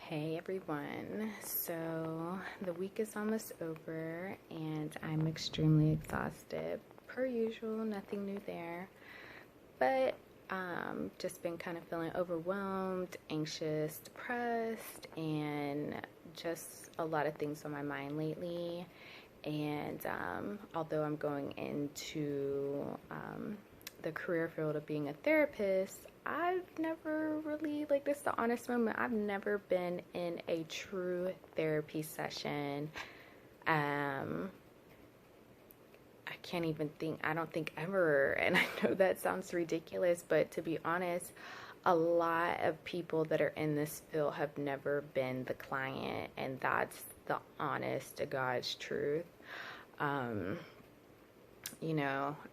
Hey everyone, so the week is almost over and I'm extremely exhausted. Per usual, nothing new there, but just been kind of feeling overwhelmed, anxious, depressed, and just a lot of things on my mind lately. And although I'm going into the career field of being a therapist, I've never really, like, this is the honest moment, I've never been in a true therapy session. I can't even think, I don't think ever, and I know that sounds ridiculous, but to be honest, a lot of people that are in this field have never been the client, and that's the honest to God's truth.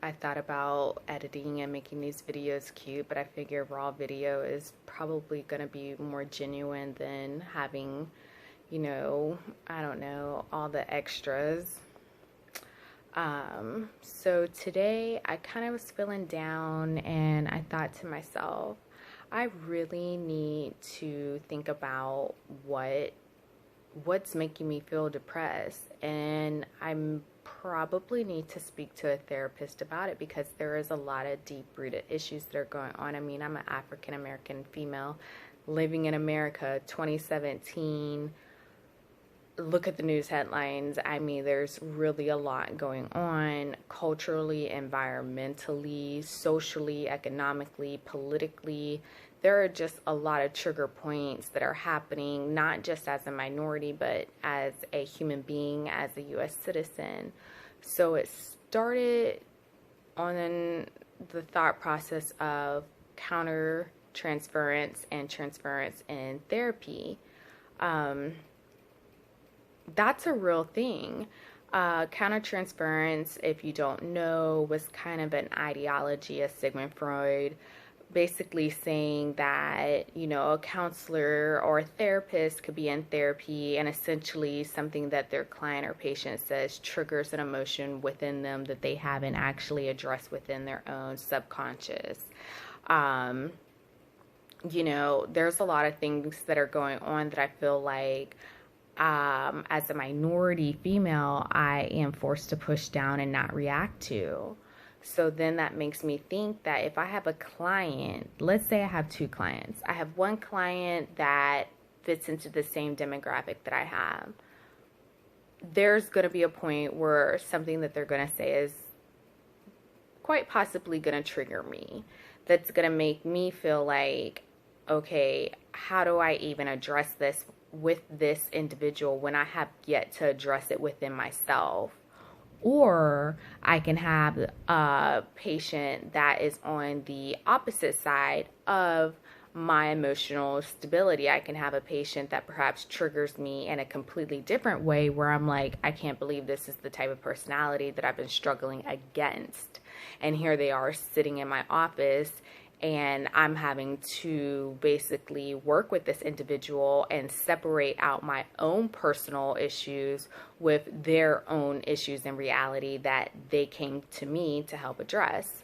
I thought about editing and making these videos cute, but I figure raw video is probably going to be more genuine than having, I don't know, all the extras. So today I kind of was feeling down and I thought to myself, I really need to think about what's making me feel depressed, and I'm probably need to speak to a therapist about it because there is a lot of deep-rooted issues that are going on. I mean, I'm an African American female living in America, 2017. Look at the news headlines. I mean, there's really a lot going on culturally, environmentally, socially, economically, politically. There are just a lot of trigger points that are happening, not just as a minority, but as a human being, as a U.S. citizen. So it started on the thought process of countertransference and transference in therapy. That's a real thing. Countertransference, if you don't know, was kind of an ideology of Sigmund Freud, basically saying that, a counselor or a therapist could be in therapy and essentially something that their client or patient says triggers an emotion within them that they haven't actually addressed within their own subconscious. There's a lot of things that are going on that I feel like as a minority female, I am forced to push down and not react to. So then that makes me think that if I have a client, let's say I have two clients. I have one client that fits into the same demographic that I have. There's going to be a point where something that they're going to say is quite possibly going to trigger me. That's going to make me feel like, okay, how do I even address this with this individual when I have yet to address it within myself? Or I can have a patient that is on the opposite side of my emotional stability. I can have a patient that perhaps triggers me in a completely different way where I'm like, I can't believe this is the type of personality that I've been struggling against. And here they are sitting in my office, and I'm having to basically work with this individual and separate out my own personal issues with their own issues in reality that they came to me to help address.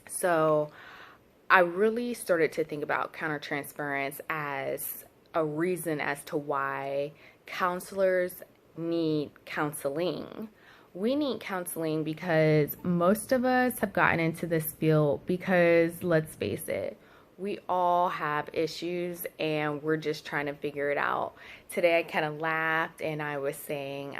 So I really started to think about countertransference as a reason as to why counselors need counseling. We need counseling because most of us have gotten into this field because, let's face it, we all have issues and we're just trying to figure it out. Today I kind of laughed and I was saying,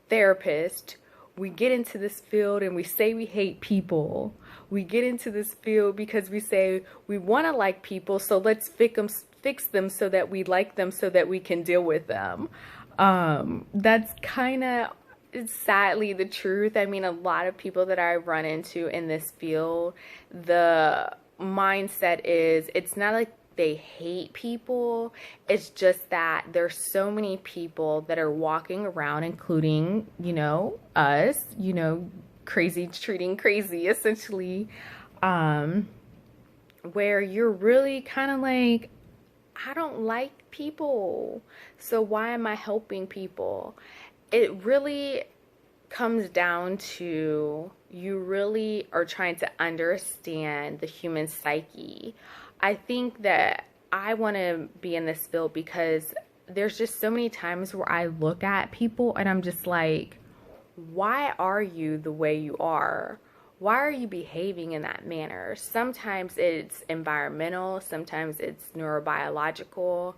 therapist, we get into this field and we say we hate people. We get into this field because we say we want to like people, so let's fix them so that we like them so that we can deal with them. That's kind of sadly the truth. I mean, a lot of people that I run into in this field, the mindset is it's not like they hate people. It's just that there's so many people that are walking around, including, us, crazy treating crazy, essentially, where you're really kind of like, I don't like people, so why am I helping people? It really comes down to you really are trying to understand the human psyche. I think that I want to be in this field because there's just so many times where I look at people and I'm just like, why are you the way you are? Why are you behaving in that manner? Sometimes it's environmental, sometimes it's neurobiological.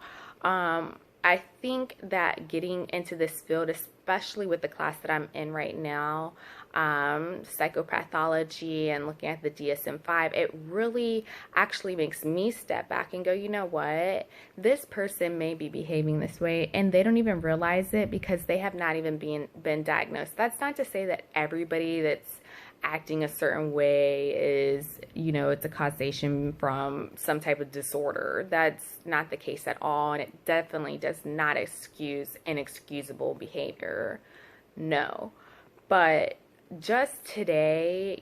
I think that getting into this field, especially with the class that I'm in right now, psychopathology and looking at the DSM-5, it really actually makes me step back and go, you know what? This person may be behaving this way and they don't even realize it because they have not even been diagnosed. That's not to say that everybody that's acting a certain way is, it's a causation from some type of disorder. That's not the case at all, and it definitely does not excuse inexcusable behavior. No. But just today,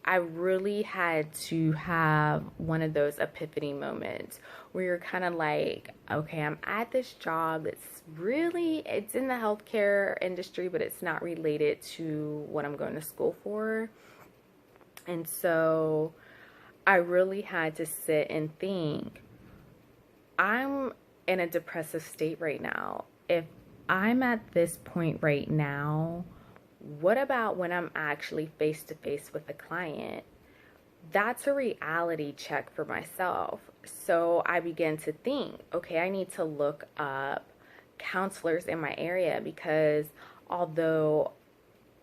I really had to have one of those epiphany moments where you're kind of like, okay, I'm at this job that's it's in the healthcare industry, but it's not related to what I'm going to school for. And so I really had to sit and think, I'm in a depressive state right now. If I'm at this point right now, what about when I'm actually face to face with a client? That's a reality check for myself. So I began to think, okay, I need to look up counselors in my area, because although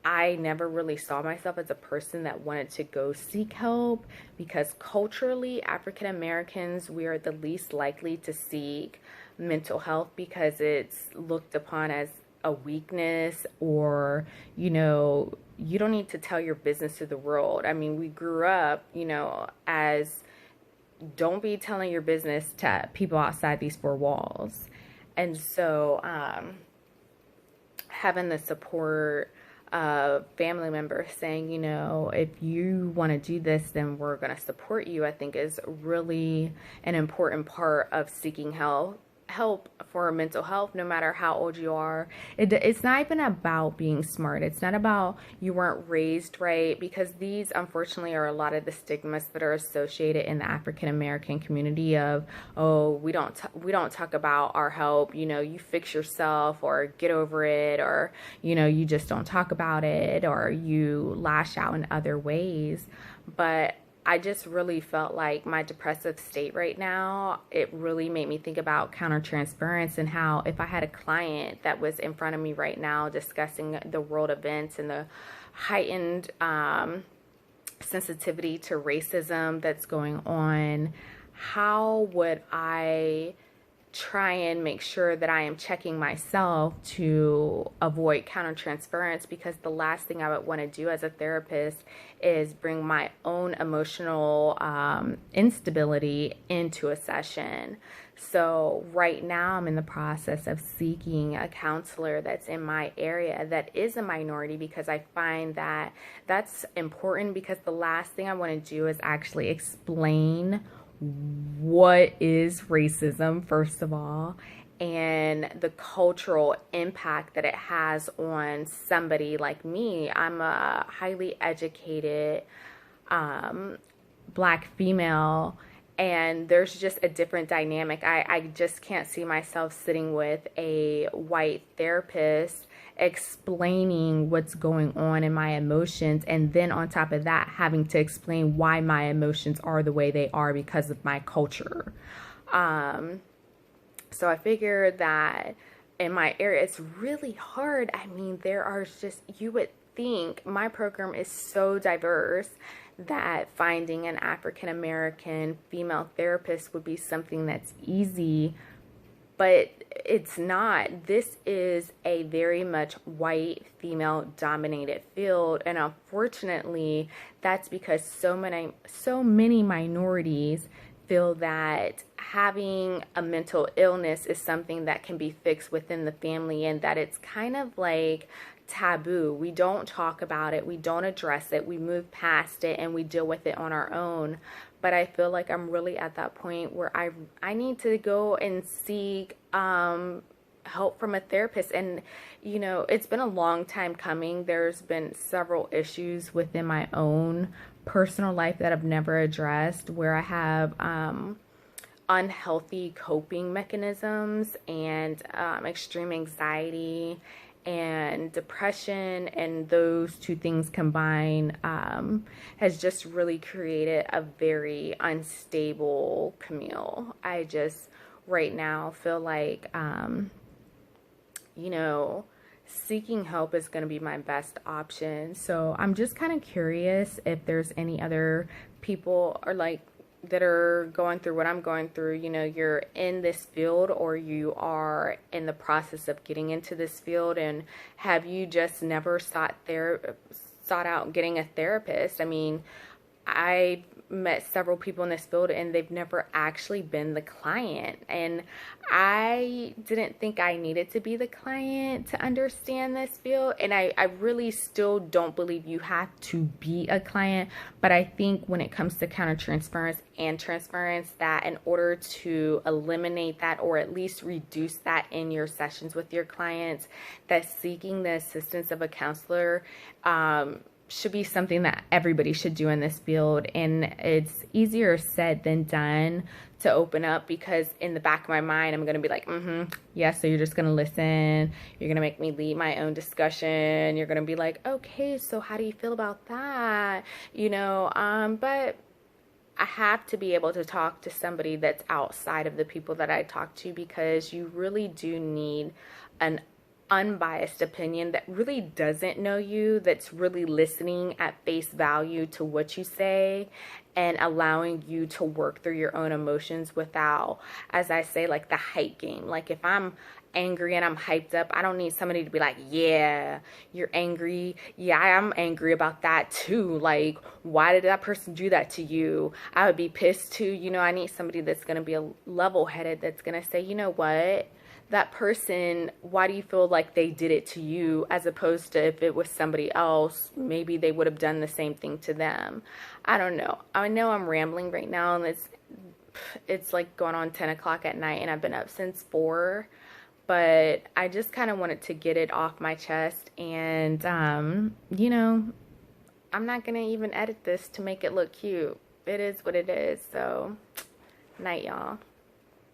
I never really saw myself as a person that wanted to go seek help, because culturally, African Americans, we are the least likely to seek mental health because it's looked upon as a weakness, or, you don't need to tell your business to the world. I mean, we grew up, as don't be telling your business to people outside these four walls. And so having the support of family members saying, if you want to do this, then we're going to support you, I think is really an important part of seeking help for mental health, no matter how old you are. It's not even about being smart. It's not about you weren't raised right, because these, unfortunately, are a lot of the stigmas that are associated in the African American community of, oh, we don't talk about our help, you fix yourself, or get over it, or, you just don't talk about it, or you lash out in other ways. But I just really felt like my depressive state right now, it really made me think about countertransference, and how if I had a client that was in front of me right now discussing the world events and the heightened sensitivity to racism that's going on, how would I try and make sure that I am checking myself to avoid countertransference? Because the last thing I would want to do as a therapist is bring my own emotional instability into a session. So right now I'm in the process of seeking a counselor that's in my area that is a minority, because I find that that's important, because the last thing I want to do is actually explain what is racism, first of all, and the cultural impact that it has on somebody like me. I'm a highly educated Black female, and there's just a different dynamic. I just can't see myself sitting with a white therapist explaining what's going on in my emotions, and then on top of that having to explain why my emotions are the way they are because of my culture. So I figured that in my area it's really hard. I mean, there are just, you would think my program is so diverse that finding an African American female therapist would be something that's easy, but it's not. This is a very much white female dominated field, and unfortunately that's because so many minorities feel that having a mental illness is something that can be fixed within the family, and that it's kind of like taboo. We don't talk about it, we don't address it, we move past it, and we deal with it on our own. But I feel like I'm really at that point where I need to go and seek help from a therapist. And it's been a long time coming. There's been several issues within my own personal life that I've never addressed, where I have unhealthy coping mechanisms and extreme anxiety and depression, and those two things combined has just really created a very unstable Camille. I just right now feel like, you know, seeking help is going to be my best option. So I'm just kind of curious if there's any other people or like that are going through what I'm going through. You know, you're in this field or you are in the process of getting into this field, and have you just never sought out getting a therapist? I mean, I met several people in this field and they've never actually been the client, and I didn't think I needed to be the client to understand this field, and I really still don't believe you have to be a client. But I think when it comes to countertransference and transference, that in order to eliminate that or at least reduce that in your sessions with your clients, that seeking the assistance of a counselor should be something that everybody should do in this field. And it's easier said than done to open up, because in the back of my mind, I'm going to be like, yeah, so you're just going to listen. You're going to make me lead my own discussion. You're going to be like, okay, so how do you feel about that? You know, but I have to be able to talk to somebody that's outside of the people that I talk to, because you really do need an unbiased opinion that really doesn't know you, that's really listening at face value to what you say and allowing you to work through your own emotions without, as I say, like the hype game. Like if I'm angry and I'm hyped up, I don't need somebody to be like, yeah, you're angry. Yeah, I'm angry about that too. Like, why did that person do that to you? I would be pissed too. You know, I need somebody that's going to be a level-headed, that's going to say, you know what? That person, why do you feel like they did it to you, as opposed to if it was somebody else, maybe they would have done the same thing to them. I don't know. I know I'm rambling right now, and it's like going on 10 o'clock at night, and I've been up since 4. But I just kind of wanted to get it off my chest, and, you know, I'm not going to even edit this to make it look cute. It is what it is, so night, y'all.